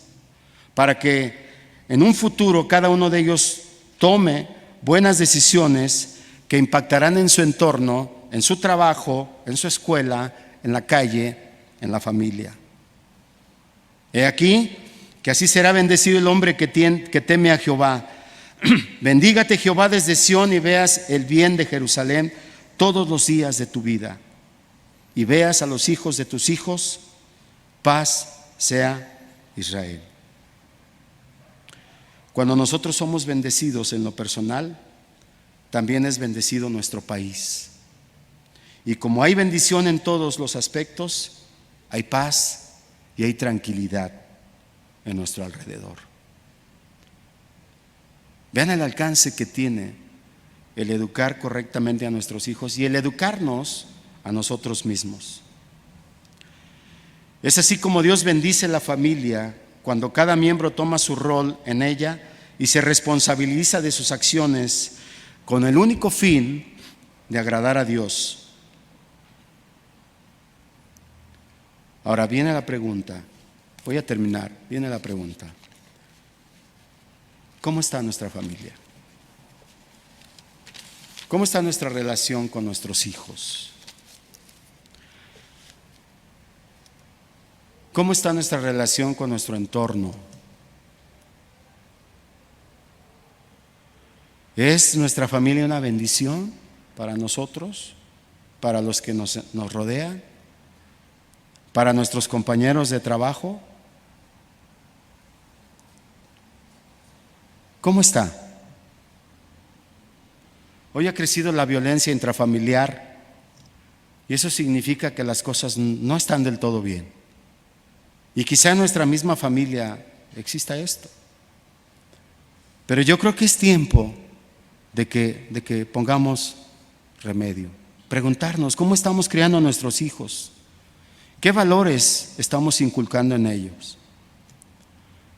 para que en un futuro cada uno de ellos tome buenas decisiones que impactarán en su entorno, en su trabajo, en su escuela, en la calle, en la familia. He aquí que así será bendecido el hombre que teme a Jehová. Bendígate Jehová desde Sión y veas el bien de Jerusalén todos los días de tu vida. Y veas a los hijos de tus hijos, paz sea Israel. Cuando nosotros somos bendecidos en lo personal, también es bendecido nuestro país. Y como hay bendición en todos los aspectos, hay paz y hay tranquilidad en nuestro alrededor. Vean el alcance que tiene el educar correctamente a nuestros hijos y el educarnos a nosotros mismos. Es así como Dios bendice la familia cuando cada miembro toma su rol en ella y se responsabiliza de sus acciones con el único fin de agradar a Dios. Ahora viene la pregunta, voy a terminar, viene la pregunta. ¿Cómo está nuestra familia? ¿Cómo está nuestra relación con nuestros hijos? ¿Cómo está nuestra relación con nuestro entorno? ¿Es nuestra familia una bendición para nosotros, para los que nos rodean, para nuestros compañeros de trabajo? ¿Cómo está? Hoy ha crecido la violencia intrafamiliar y eso significa que las cosas no están del todo bien. Y quizá en nuestra misma familia exista esto. Pero yo creo que es tiempo de que pongamos remedio. Preguntarnos, ¿cómo estamos criando a nuestros hijos? ¿Qué valores estamos inculcando en ellos?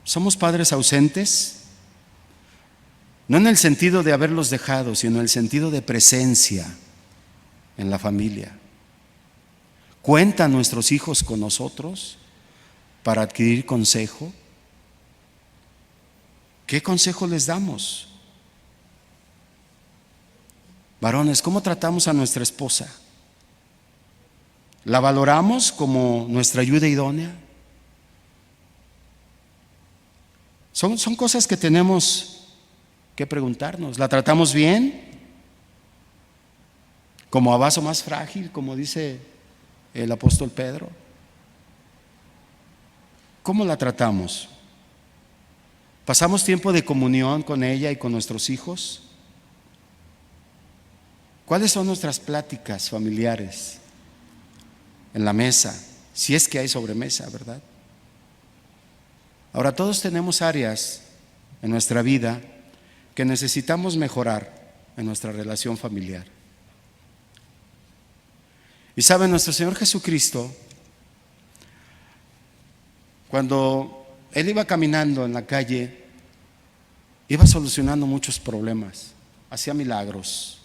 ¿Somos padres ausentes? No en el sentido de haberlos dejado, sino en el sentido de presencia en la familia. ¿Cuentan nuestros hijos con nosotros para adquirir consejo? ¿Qué consejo les damos? Varones, ¿cómo tratamos a nuestra esposa? ¿La valoramos como nuestra ayuda idónea? Son cosas que tenemos que preguntarnos. ¿La tratamos bien? ¿Como a vaso más frágil, como dice el apóstol Pedro? ¿Cómo la tratamos? ¿Pasamos tiempo de comunión con ella y con nuestros hijos? ¿Cuáles son nuestras pláticas familiares en la mesa? Si es que hay sobremesa, ¿verdad? Ahora, todos tenemos áreas en nuestra vida que necesitamos mejorar en nuestra relación familiar. Y saben, nuestro Señor Jesucristo, cuando Él iba caminando en la calle, iba solucionando muchos problemas, hacía milagros,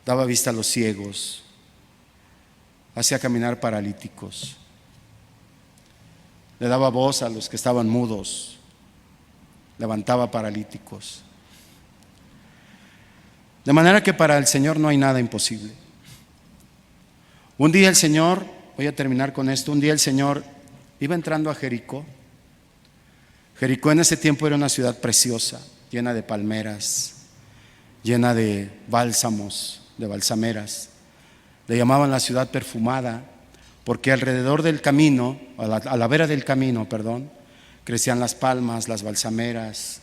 daba vista a los ciegos, hacía caminar paralíticos. le daba voz a los que estaban mudos, levantaba paralíticos. De manera que para el Señor no hay nada imposible. Un día el Señor, voy a terminar con esto, un día el Señor iba entrando a Jericó. Jericó en ese tiempo era una ciudad preciosa, llena de palmeras, llena de bálsamos, de balsameras. Le llamaban la ciudad perfumada, porque alrededor del camino, a la vera del camino, crecían las palmas, las balsameras,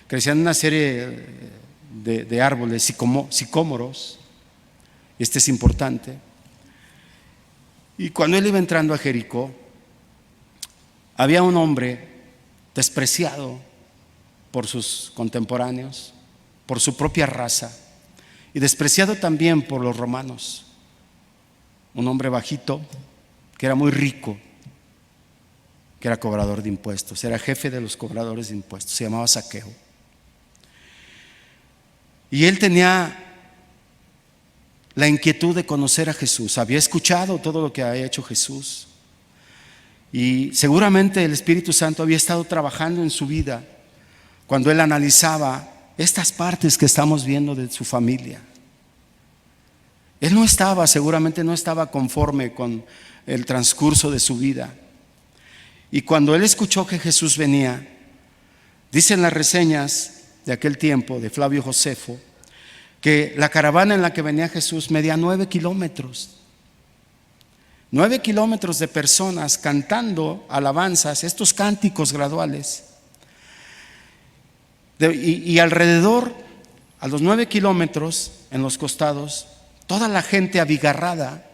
crecían una serie de árboles, sicómoros. Este es importante. Y cuando él iba entrando a Jericó, había un hombre despreciado por sus contemporáneos, por su propia raza, y despreciado también por los romanos. Un hombre bajito, que era muy rico, que era cobrador de impuestos, era jefe de los cobradores de impuestos, se llamaba Zaqueo. Y él tenía la inquietud de conocer a Jesús, había escuchado todo lo que había hecho Jesús, y seguramente el Espíritu Santo había estado trabajando en su vida cuando él analizaba estas partes que estamos viendo de su familia. Él seguramente no estaba conforme con el transcurso de su vida. Y cuando él escuchó que Jesús venía, dicen las reseñas de aquel tiempo de Flavio Josefo, que la caravana en la que venía Jesús medía 9 kilómetros. 9 kilómetros de personas cantando alabanzas, estos cánticos graduales. Y alrededor, a los 9 kilómetros, en los costados, toda la gente abigarrada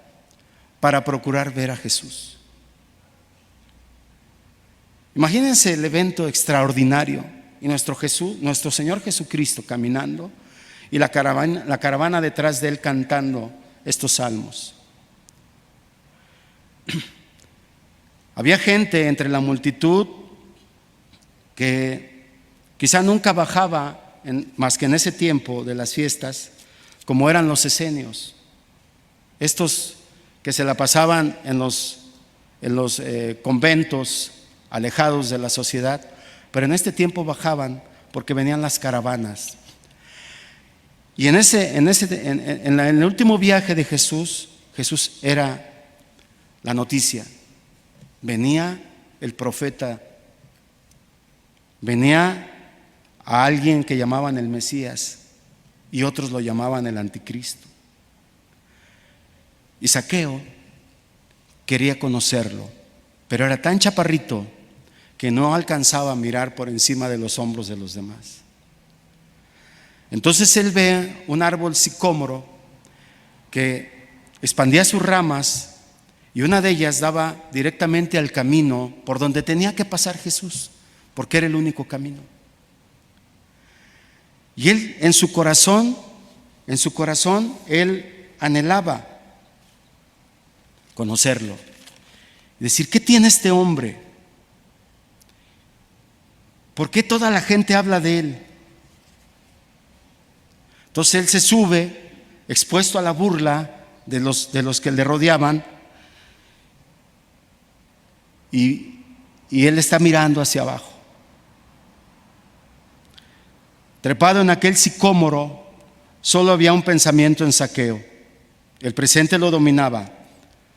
para procurar ver a Jesús. Imagínense el evento extraordinario y nuestro Señor Jesucristo caminando y la caravana detrás de él cantando estos salmos. Había gente entre la multitud que quizá nunca bajaba más que en ese tiempo de las fiestas, como eran los esenios, estos que se la pasaban en los conventos alejados de la sociedad, pero en este tiempo bajaban porque venían las caravanas. Y en el último viaje de Jesús era la noticia. Venía el profeta, venía a alguien que llamaban el Mesías y otros lo llamaban el Anticristo. Y Zaqueo quería conocerlo, pero era tan chaparrito que no alcanzaba a mirar por encima de los hombros de los demás. Entonces él ve un árbol sicómoro que expandía sus ramas y una de ellas daba directamente al camino por donde tenía que pasar Jesús, porque era el único camino. Y él en su corazón, él anhelaba conocerlo y decir: ¿qué tiene este hombre? ¿Por qué toda la gente habla de él? Entonces él se sube, expuesto a la burla de los que le rodeaban, y él está mirando hacia abajo. Trepado en aquel sicómoro, solo había un pensamiento en Zaqueo. El presente lo dominaba.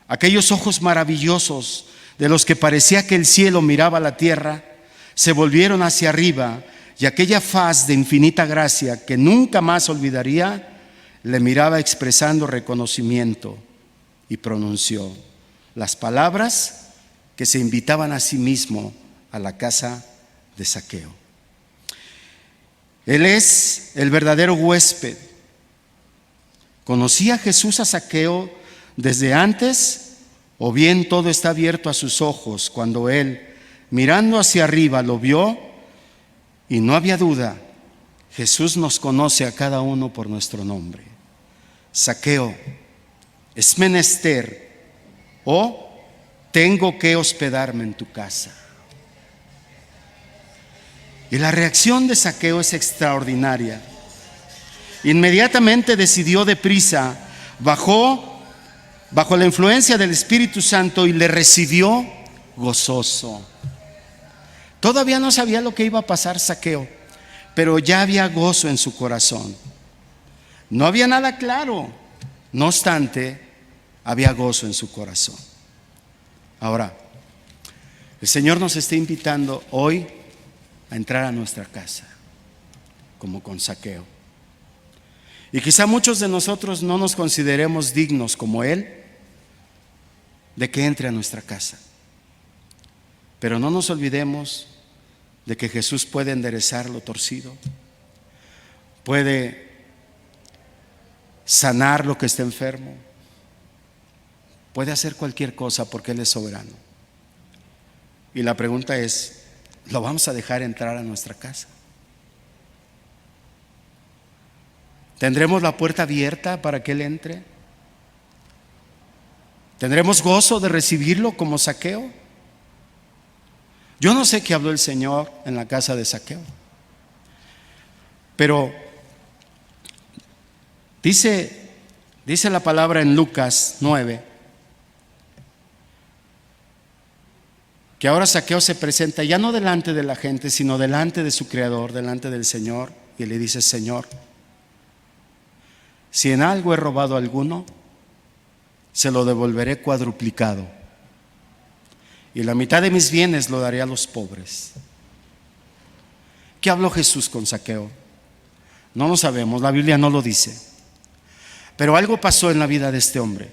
Aquellos ojos maravillosos de los que parecía que el cielo miraba a la tierra se volvieron hacia arriba, y aquella faz de infinita gracia que nunca más olvidaría le miraba expresando reconocimiento, y pronunció las palabras que se invitaban a sí mismo a la casa de Zaqueo. Él es el verdadero huésped. ¿Conocía Jesús a Zaqueo desde antes, o bien todo está abierto a sus ojos cuando él, mirando hacia arriba, lo vio? Y no había duda, Jesús nos conoce a cada uno por nuestro nombre. Zaqueo, es menester, o tengo que hospedarme en tu casa. Y la reacción de Zaqueo es extraordinaria. Inmediatamente decidió deprisa, bajó bajo la influencia del Espíritu Santo y le recibió gozoso. Todavía no sabía lo que iba a pasar Zaqueo, pero ya había gozo en su corazón. No había nada claro, no obstante, había gozo en su corazón. Ahora, el Señor nos está invitando hoy a entrar a nuestra casa, como con Zaqueo. Y quizá muchos de nosotros no nos consideremos dignos como Él de que entre a nuestra casa. Pero no nos olvidemos de que Jesús puede enderezar lo torcido, puede sanar lo que está enfermo, puede hacer cualquier cosa porque Él es soberano. Y la pregunta es, ¿lo vamos a dejar entrar a nuestra casa? ¿Tendremos la puerta abierta para que Él entre? ¿Tendremos gozo de recibirlo como Zaqueo? Yo no sé qué habló el Señor en la casa de Zaqueo, pero dice la palabra en Lucas 9 que ahora Zaqueo se presenta ya no delante de la gente, sino delante de su Creador, delante del Señor, y le dice: Señor, si en algo he robado a alguno, se lo devolveré cuadruplicado, y la mitad de mis bienes lo daré a los pobres. ¿Qué habló Jesús con Zaqueo? No lo sabemos, la Biblia no lo dice. Pero algo pasó en la vida de este hombre.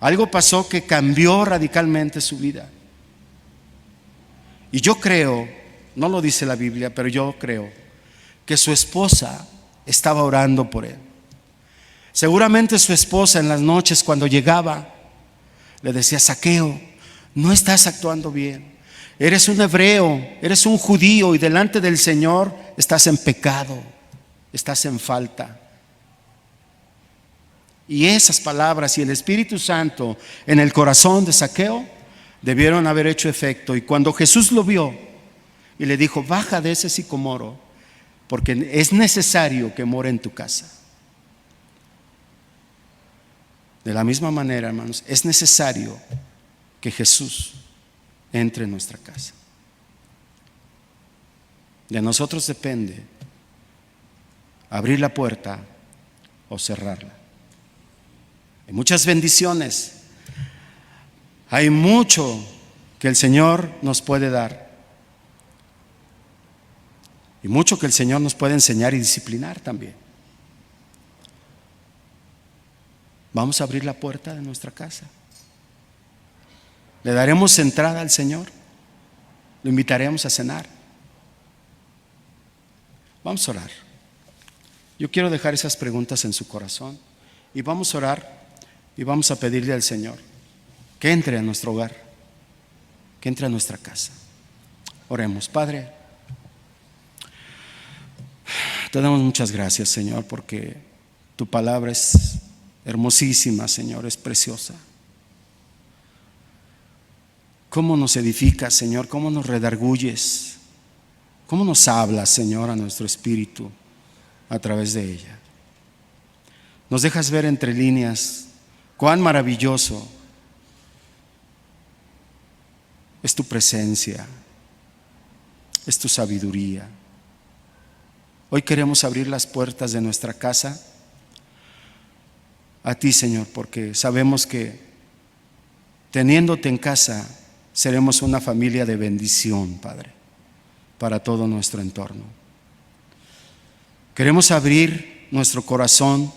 Algo pasó que cambió radicalmente su vida. Y yo creo, no lo dice la Biblia, pero yo creo que su esposa estaba orando por él. Seguramente su esposa en las noches cuando llegaba le decía: Zaqueo, no estás actuando bien. Eres un hebreo, eres un judío, y delante del Señor estás en pecado, estás en falta. Y esas palabras y el Espíritu Santo en el corazón de Zaqueo debieron haber hecho efecto. Y cuando Jesús lo vio y le dijo: baja de ese sicomoro, porque es necesario que more en tu casa. De la misma manera, hermanos, es necesario que Jesús entre en nuestra casa. De nosotros depende abrir la puerta o cerrarla. Hay muchas bendiciones, hay mucho que el Señor nos puede dar, y mucho que el Señor nos puede enseñar y disciplinar también. Vamos a abrir la puerta de nuestra casa. Le daremos entrada al Señor. Lo invitaremos a cenar. Vamos a orar. Yo quiero dejar esas preguntas en su corazón, y vamos a orar y vamos a pedirle al Señor que entre a nuestro hogar, que entre a nuestra casa. Oremos. Padre, te damos muchas gracias, Señor, porque tu palabra es hermosísima, Señor, es preciosa. Cómo nos edificas, Señor, cómo nos redarguyes, cómo nos hablas, Señor, a nuestro espíritu a través de ella. Nos dejas ver entre líneas cuán maravilloso es tu presencia, es tu sabiduría. Hoy queremos abrir las puertas de nuestra casa a ti, Señor, porque sabemos que teniéndote en casa seremos una familia de bendición, Padre, para todo nuestro entorno. Queremos abrir nuestro corazón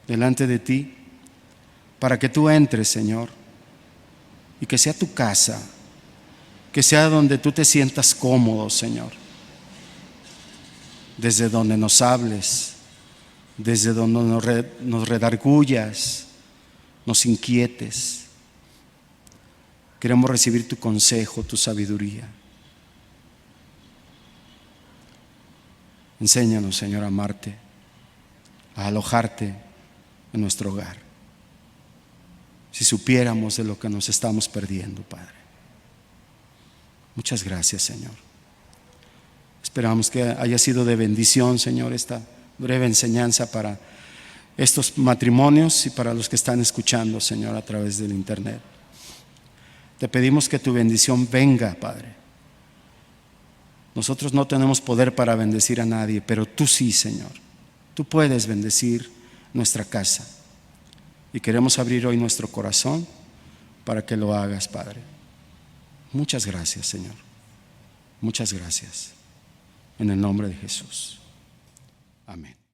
delante de ti para que tú entres, Señor, y que sea tu casa, que sea donde tú te sientas cómodo, Señor, desde donde nos hables, desde donde nos redargullas, nos inquietes. Queremos recibir tu consejo, tu sabiduría. Enséñanos, Señor, a amarte, a alojarte en nuestro hogar. Si supiéramos de lo que nos estamos perdiendo, Padre. Muchas gracias, Señor. Esperamos que haya sido de bendición, Señor, esta breve enseñanza para estos matrimonios y para los que están escuchando, Señor, a través del internet. Te pedimos que tu bendición venga, Padre. Nosotros no tenemos poder para bendecir a nadie, pero tú sí, Señor. Tú puedes bendecir nuestra casa. Y queremos abrir hoy nuestro corazón para que lo hagas, Padre. Muchas gracias, Señor. Muchas gracias. En el nombre de Jesús. Amén.